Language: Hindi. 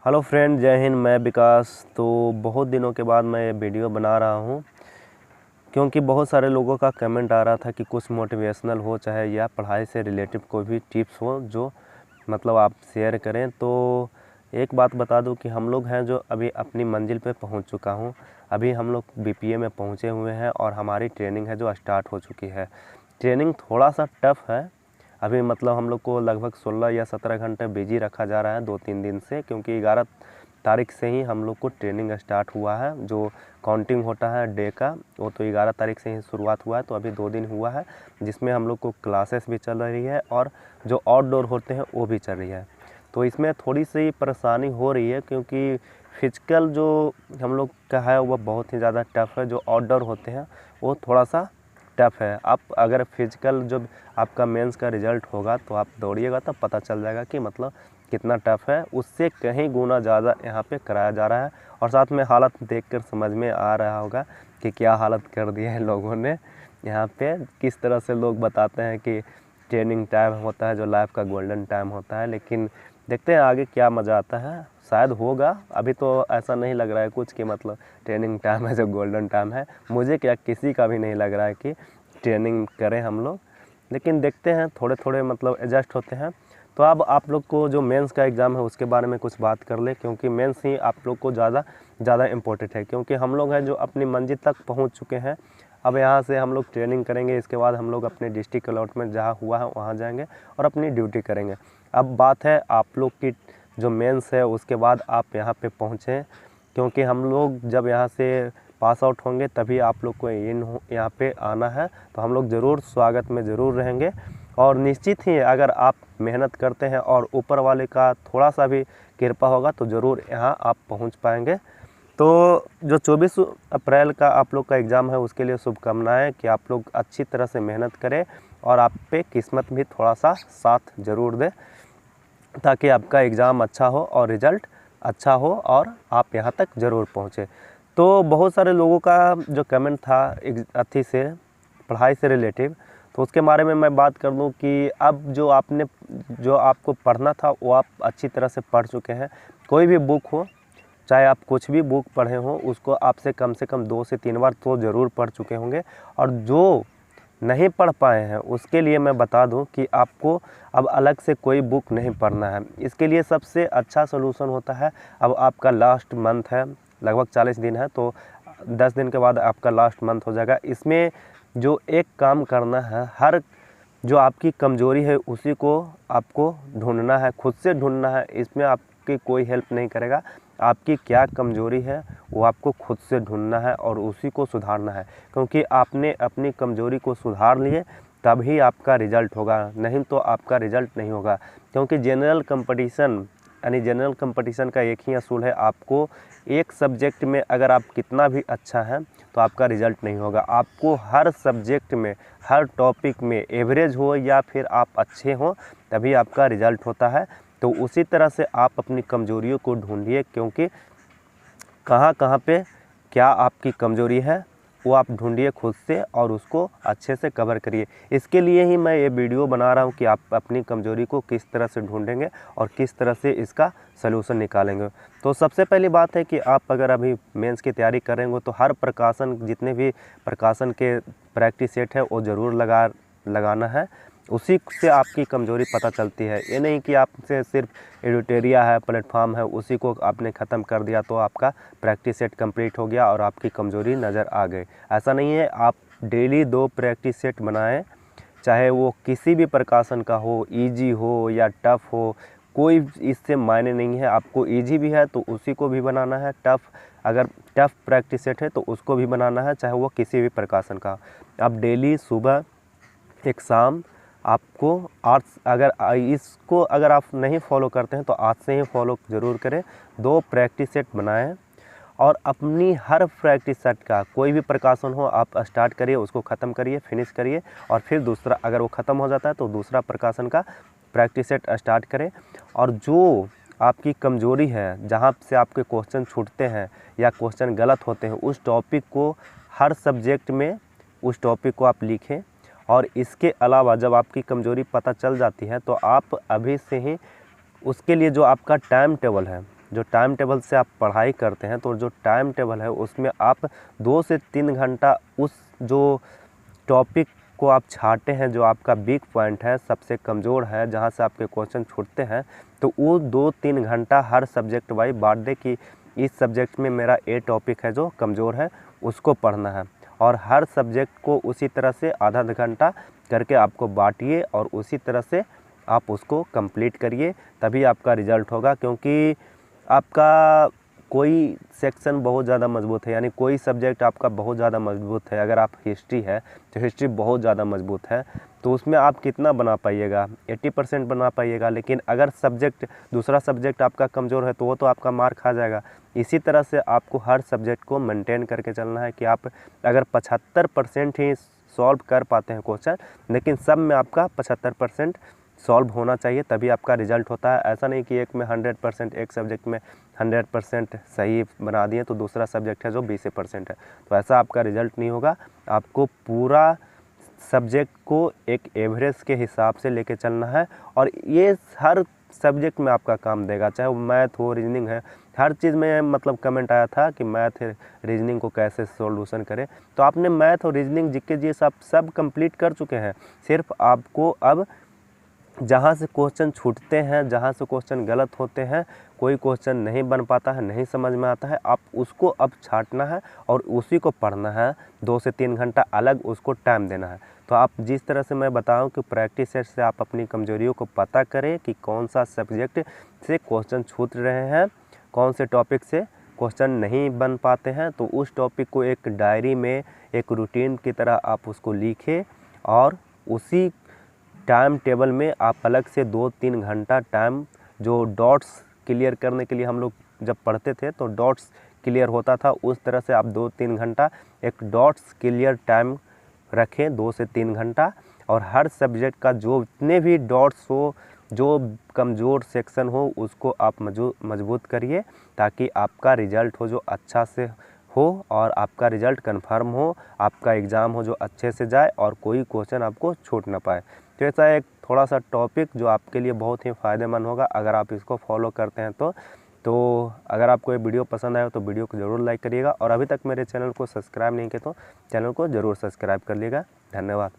हेलो फ्रेंड, जय हिंद। मैं विकास। तो बहुत दिनों के बाद मैं ये वीडियो बना रहा हूँ क्योंकि बहुत सारे लोगों का कमेंट आ रहा था कि कुछ मोटिवेशनल हो चाहे या पढ़ाई से रिलेटिव कोई भी टिप्स हो जो मतलब आप शेयर करें। तो एक बात बता दूं कि हम लोग हैं जो अभी अपनी मंजिल पे पहुंच चुका हूं। अभी हम लोग बीपीए में पहुंचे हुए हैं और हमारी ट्रेनिंग है जो स्टार्ट हो चुकी है। ट्रेनिंग थोड़ा सा टफ़ है। अभी मतलब हम लोग को लगभग 16 या 17 घंटे बिजी रखा जा रहा है 2-3 दिन से, क्योंकि 11 तारीख से ही हम लोग को ट्रेनिंग स्टार्ट हुआ है। जो काउंटिंग होता है डे का वो तो 11 तारीख से ही शुरुआत हुआ है। तो अभी 2 दिन हुआ है जिसमें हम लोग को क्लासेस भी चल रही है और जो आउटडोर होते हैं वो भी चल रही है। तो इसमें थोड़ी सी परेशानी हो रही है क्योंकि फिजिकल जो हम लोग का है वह बहुत ही ज़्यादा टफ़ है। जो आउटडोर होते हैं वो थोड़ा सा टफ़ है। आप अगर फिजिकल जब आपका मेंस का रिज़ल्ट होगा तो आप दौड़िएगा तब पता चल जाएगा कि मतलब कितना टफ़ है। उससे कहीं गुना ज़्यादा यहाँ पे कराया जा रहा है और साथ में हालत देखकर समझ में आ रहा होगा कि क्या हालत कर दी है लोगों ने। यहाँ पे किस तरह से लोग बताते हैं कि ट्रेनिंग टाइम होता है जो लाइफ का गोल्डन टाइम होता है, लेकिन देखते हैं आगे क्या मज़ा आता है। शायद होगा, अभी तो ऐसा नहीं लग रहा है कुछ कि मतलब ट्रेनिंग टाइम है जो गोल्डन टाइम है। मुझे क्या किसी का भी नहीं लग रहा है कि ट्रेनिंग करें हम लोग, लेकिन देखते हैं थोड़े थोड़े मतलब एडजस्ट होते हैं। तो अब आप लोग को जो मेंस का एग्ज़ाम है उसके बारे में कुछ बात कर ले, क्योंकि मेंस ही आप लोग को ज़्यादा इम्पोर्टेंट है। क्योंकि हम लोग हैं जो अपनी मंजिल तक पहुंच चुके हैं। अब यहाँ से हम लोग ट्रेनिंग करेंगे, इसके बाद हम लोग अपने डिस्ट्रिक्ट अलॉटमेंट जहाँ हुआ है वहाँ जाएंगे और अपनी ड्यूटी करेंगे। अब बात है आप लोग की जो मेंस है उसके बाद आप यहाँ पे पहुँचें, क्योंकि हम लोग जब यहाँ से पास आउट होंगे तभी आप लोग को यहाँ पे आना है। तो हम लोग ज़रूर स्वागत में ज़रूर रहेंगे और निश्चित ही अगर आप मेहनत करते हैं और ऊपर वाले का थोड़ा सा भी कृपा होगा तो ज़रूर यहाँ आप पहुँच पाएंगे। तो जो 24 अप्रैल का आप लोग का एग्ज़ाम है उसके लिए शुभकामनाएं कि आप लोग अच्छी तरह से मेहनत करें और आप पे किस्मत भी थोड़ा सा साथ ज़रूर दे, ताकि आपका एग्ज़ाम अच्छा हो और रिज़ल्ट अच्छा हो और आप यहाँ तक ज़रूर पहुँचे। तो बहुत सारे लोगों का जो कमेंट था अथी से पढ़ाई से रिलेटिव, तो उसके बारे में मैं बात कर दूं कि अब जो आपको पढ़ना था वो आप अच्छी तरह से पढ़ चुके हैं। कोई भी बुक हो, चाहे आप कुछ भी बुक पढ़े हों, उसको आपसे कम से कम 2 से 3 बार तो ज़रूर पढ़ चुके होंगे। और जो नहीं पढ़ पाए हैं उसके लिए मैं बता दूं कि आपको अब अलग से कोई बुक नहीं पढ़ना है। इसके लिए सबसे अच्छा सलूशन होता है, अब आपका लास्ट मंथ है, लगभग 40 दिन है, तो 10 दिन के बाद आपका लास्ट मंथ हो जाएगा। इसमें जो एक काम करना है, हर जो आपकी कमज़ोरी है उसी को आपको ढूंढना है, खुद से ढूंढना है। इसमें आपकी कोई हेल्प नहीं करेगा। आपकी क्या कमज़ोरी है वो आपको खुद से ढूंढना है और उसी को सुधारना है, क्योंकि आपने अपनी कमज़ोरी को सुधार लिए तभी आपका रिज़ल्ट होगा, नहीं तो आपका रिज़ल्ट नहीं होगा। क्योंकि जनरल कंपटीशन का एक ही असूल है, आपको एक सब्जेक्ट में अगर आप कितना भी अच्छा है तो आपका रिज़ल्ट नहीं होगा। आपको हर सब्जेक्ट में, हर टॉपिक में एवरेज हो या फिर आप अच्छे हों तभी आपका रिज़ल्ट होता है। तो उसी तरह से आप अपनी कमज़ोरियों को ढूंढिए, क्योंकि कहाँ कहाँ पे क्या आपकी कमज़ोरी है वो आप ढूंढिए खुद से और उसको अच्छे से कवर करिए। इसके लिए ही मैं ये वीडियो बना रहा हूँ कि आप अपनी कमज़ोरी को किस तरह से ढूंढेंगे और किस तरह से इसका सलूशन निकालेंगे। तो सबसे पहली बात है कि आप अगर अभी मेंस की तैयारी कर रहे हो तो हर प्रकाशन, जितने भी प्रकाशन के प्रैक्टिस सेट है वो ज़रूर लगाना है। उसी से आपकी कमज़ोरी पता चलती है। ये नहीं कि आपसे सिर्फ एडिटोरिया है, प्लेटफॉर्म है, उसी को आपने ख़त्म कर दिया तो आपका प्रैक्टिस सेट कंप्लीट हो गया और आपकी कमज़ोरी नज़र आ गई। ऐसा नहीं है। आप डेली 2 प्रैक्टिस सेट बनाएं, चाहे वो किसी भी प्रकाशन का हो, ईजी हो या टफ़ हो, कोई इससे मायने नहीं है। आपको ईजी भी है तो उसी को भी बनाना है, अगर टफ़ प्रैक्टिस सेट है तो उसको भी बनाना है, चाहे वो किसी भी प्रकाशन का। आप डेली सुबह एक शाम आपको इसको अगर आप नहीं फॉलो करते हैं तो आज से ही फॉलो ज़रूर करें। 2 प्रैक्टिस सेट बनाएं और अपनी हर प्रैक्टिस सेट का कोई भी प्रकाशन हो आप स्टार्ट करिए, उसको ख़त्म करिए, फिनिश करिए और फिर दूसरा, अगर वो ख़त्म हो जाता है तो दूसरा प्रकाशन का प्रैक्टिस सेट स्टार्ट करें। और जो आपकी कमज़ोरी है, जहाँ से आपके क्वेश्चन छूटते हैं या क्वेश्चन गलत होते हैं, उस टॉपिक को हर सब्जेक्ट में उस टॉपिक को आप लिखें। और इसके अलावा जब आपकी कमज़ोरी पता चल जाती है तो आप अभी से ही उसके लिए जो आपका टाइम टेबल है जो टाइम टेबल से आप पढ़ाई करते हैं, तो जो टाइम टेबल है उसमें आप 2 से 3 घंटा उस जो टॉपिक को आप छाँटे हैं, जो आपका वीक पॉइंट है, सबसे कमज़ोर है, जहाँ से आपके क्वेश्चन छूटते हैं, तो वो 2-3 घंटा हर सब्जेक्ट वाइज बांट दे कि इस सब्जेक्ट में मेरा ये टॉपिक है जो कमज़ोर है, उसको पढ़ना है। और हर सब्जेक्ट को उसी तरह से आधा घंटा करके आपको बांटिए और उसी तरह से आप उसको कंप्लीट करिए, तभी आपका रिज़ल्ट होगा। क्योंकि आपका कोई सेक्शन बहुत ज़्यादा मजबूत है, यानी कोई सब्जेक्ट आपका बहुत ज़्यादा मजबूत है, अगर आप हिस्ट्री है तो हिस्ट्री बहुत ज़्यादा मजबूत है, तो उसमें आप कितना बना पाइएगा, 80% बना पाइएगा। लेकिन अगर दूसरा सब्जेक्ट आपका कमज़ोर है तो वो तो आपका मार्क खा जाएगा। इसी तरह से आपको हर सब्जेक्ट को मेंटेन करके चलना है कि आप अगर 75% ही सॉल्व कर पाते हैं क्वेश्चन, लेकिन सब में आपका 75% सॉल्व होना चाहिए, तभी आपका रिजल्ट होता है। ऐसा नहीं कि एक में 100%, एक सब्जेक्ट में 100% सही बना दिए तो दूसरा सब्जेक्ट है जो 20% है, तो ऐसा आपका रिजल्ट नहीं होगा। आपको पूरा सब्जेक्ट को एक एवरेज के हिसाब से लेके चलना है, और ये हर सब्जेक्ट में आपका काम देगा, चाहे वो मैथ हो, रीजनिंग है, हर चीज़ में। मतलब कमेंट आया था कि मैथ रीजनिंग को कैसे सॉल्यूशन करें, तो आपने मैथ और रीजनिंग जीके जी सब कंप्लीट कर चुके हैं। सिर्फ आपको अब जहाँ से क्वेश्चन छूटते हैं, जहाँ से क्वेश्चन गलत होते हैं, कोई क्वेश्चन नहीं बन पाता है, नहीं समझ में आता है, आप उसको अब छांटना है और उसी को पढ़ना है। 2 से 3 घंटा अलग उसको टाइम देना है। तो आप जिस तरह से मैं बताऊं कि प्रैक्टिस सेट से आप अपनी कमजोरियों को पता करें कि कौन सा सब्जेक्ट से क्वेश्चन छूट रहे हैं, कौन से टॉपिक से क्वेश्चन नहीं बन पाते हैं, तो उस टॉपिक को एक डायरी में एक रूटीन की तरह आप उसको लिखें, और उसी टाइम टेबल में आप अलग से 2-3 घंटा टाइम, जो डॉट्स क्लियर करने के लिए हम लोग जब पढ़ते थे तो डॉट्स क्लियर होता था, उस तरह से आप 2-3 घंटा एक डॉट्स क्लियर टाइम रखें, 2 से 3 घंटा। और हर सब्जेक्ट का जो जितने भी डॉट्स हो, जो कमज़ोर सेक्शन हो, उसको आप मजबूत करिए, ताकि आपका रिज़ल्ट हो जो अच्छा से हो और आपका रिज़ल्ट कन्फर्म हो, आपका एग्ज़ाम हो जो अच्छे से जाए और कोई क्वेश्चन आपको छूट ना पाए। तो ऐसा एक थोड़ा सा टॉपिक जो आपके लिए बहुत ही फ़ायदेमंद होगा अगर आप इसको फॉलो करते हैं तो अगर आपको ये वीडियो पसंद आया तो वीडियो को ज़रूर लाइक करिएगा, और अभी तक मेरे चैनल को सब्सक्राइब नहीं किया तो चैनल को ज़रूर सब्सक्राइब कर लीजिएगा। धन्यवाद।